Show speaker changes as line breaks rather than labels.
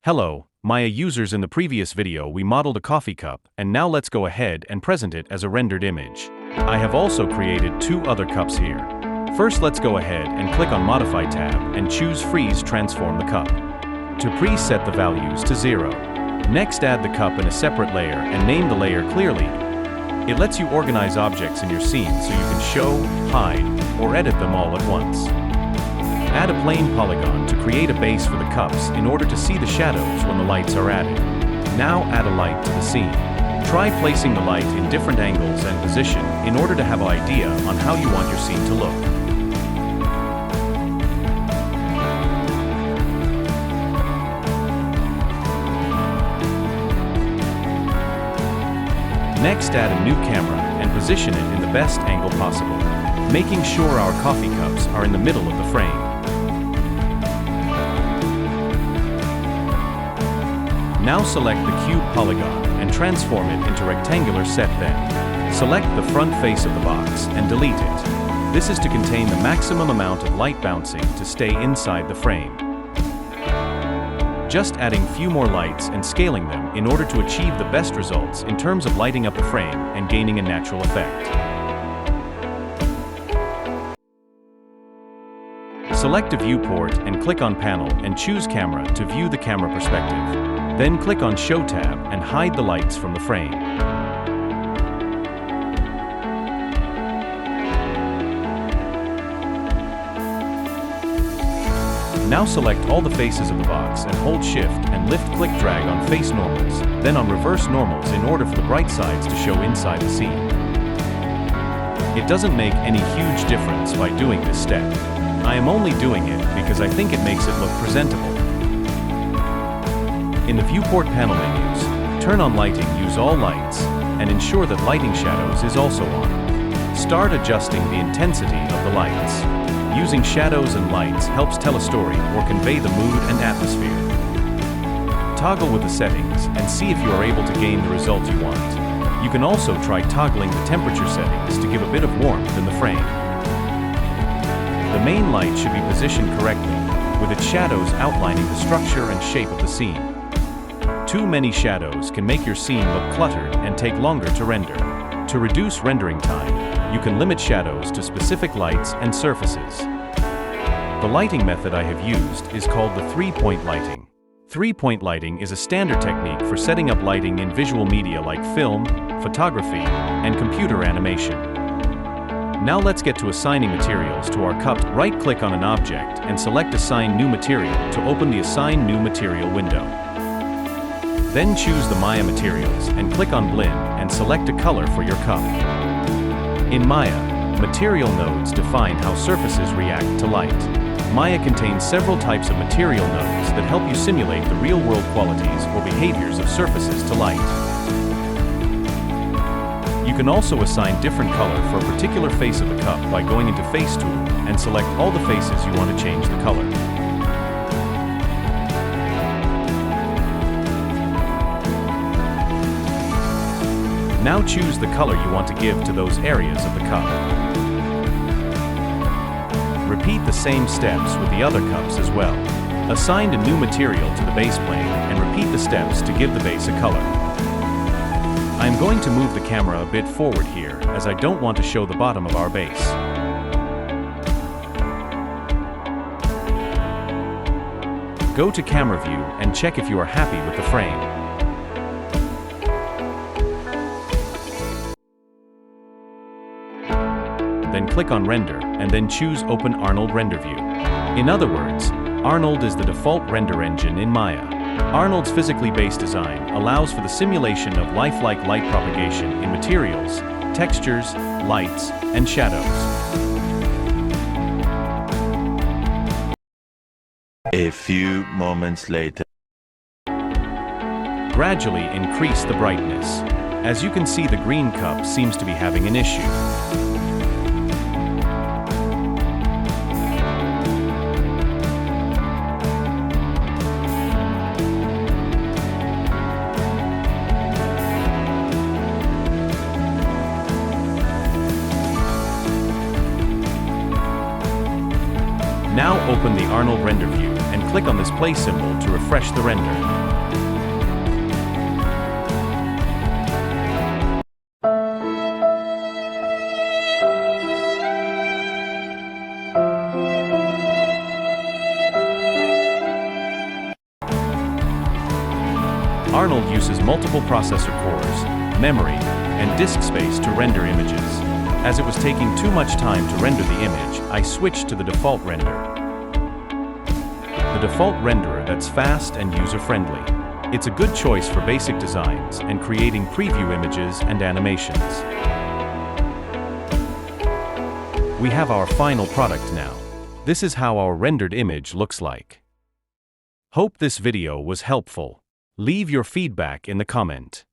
Hello, Maya users. In the previous video we modeled a coffee cup, and now let's go ahead and present it as a rendered image. I have also created two other cups here. First, let's go ahead and click on Modify tab and choose Freeze Transform the Cup. To preset the values to 0. Next, add the cup in a separate layer and name the layer clearly. It lets you organize objects in your scene so you can show, hide, or edit them all at once. Add a plane polygon to create a base for the cups in order to see the shadows when the lights are added. Now add a light to the scene. Try placing the light in different angles and position in order to have an idea on how you want your scene to look. Next, add a new camera and position it in the best angle possible, making sure our coffee cups are in the middle of the frame. Now select the cube polygon and transform it into rectangular set. Then select the front face of the box and delete it. This is to contain the maximum amount of light bouncing to stay inside the frame. Just adding few more lights and scaling them in order to achieve the best results in terms of lighting up the frame and gaining a natural effect. Select a viewport and click on Panel and choose Camera to view the camera perspective. Then click on Show tab and hide the lights from the frame. Now select all the faces of the box and hold Shift and lift click drag on face normals, then on reverse normals in order for the bright sides to show inside the scene. It doesn't make any huge difference by doing this step. I am only doing it because I think it makes it look presentable. In the viewport panel menus, turn on lighting, use all lights, and ensure that lighting shadows is also on. Start adjusting the intensity of the lights. Using shadows and lights helps tell a story or convey the mood and atmosphere. Toggle with the settings and see if you are able to gain the result you want. You can also try toggling the temperature settings to give a bit of warmth in the frame. The main light should be positioned correctly, with its shadows outlining the structure and shape of the scene. Too many shadows can make your scene look cluttered and take longer to render. To reduce rendering time, you can limit shadows to specific lights and surfaces. The lighting method I have used is called the three-point lighting. Three-point lighting is a standard technique for setting up lighting in visual media like film, photography, and computer animation. Now let's get to assigning materials to our cup. Right-click on an object and select Assign New Material to open the Assign New Material window. Then choose the Maya materials and click on Blend and select a color for your cup. In Maya, material nodes define how surfaces react to light. Maya contains several types of material nodes that help you simulate the real-world qualities or behaviors of surfaces to light. You can also assign different color for a particular face of the cup by going into Face tool and select all the faces you want to change the color. Now choose the color you want to give to those areas of the cup. Repeat the same steps with the other cups as well. Assign a new material to the base plane and repeat the steps to give the base a color. I am going to move the camera a bit forward here as I don't want to show the bottom of our base. Go to Camera View and check if you are happy with the frame. Then click on Render, and then choose Open Arnold Render View. In other words, Arnold is the default render engine in Maya. Arnold's physically based design allows for the simulation of lifelike light propagation in materials, textures, lights, and shadows.
A few moments later.
Gradually increase the brightness. As you can see, the green cup seems to be having an issue. Now open the Arnold Render View and click on this play symbol to refresh the render. Arnold uses multiple processor cores, memory, and disk space to render images. As it was taking too much time to render the image, I switched to the default render. The default renderer that's fast and user-friendly. It's a good choice for basic designs and creating preview images and animations. We have our final product now. This is how our rendered image looks like. Hope this video was helpful. Leave your feedback in the comment.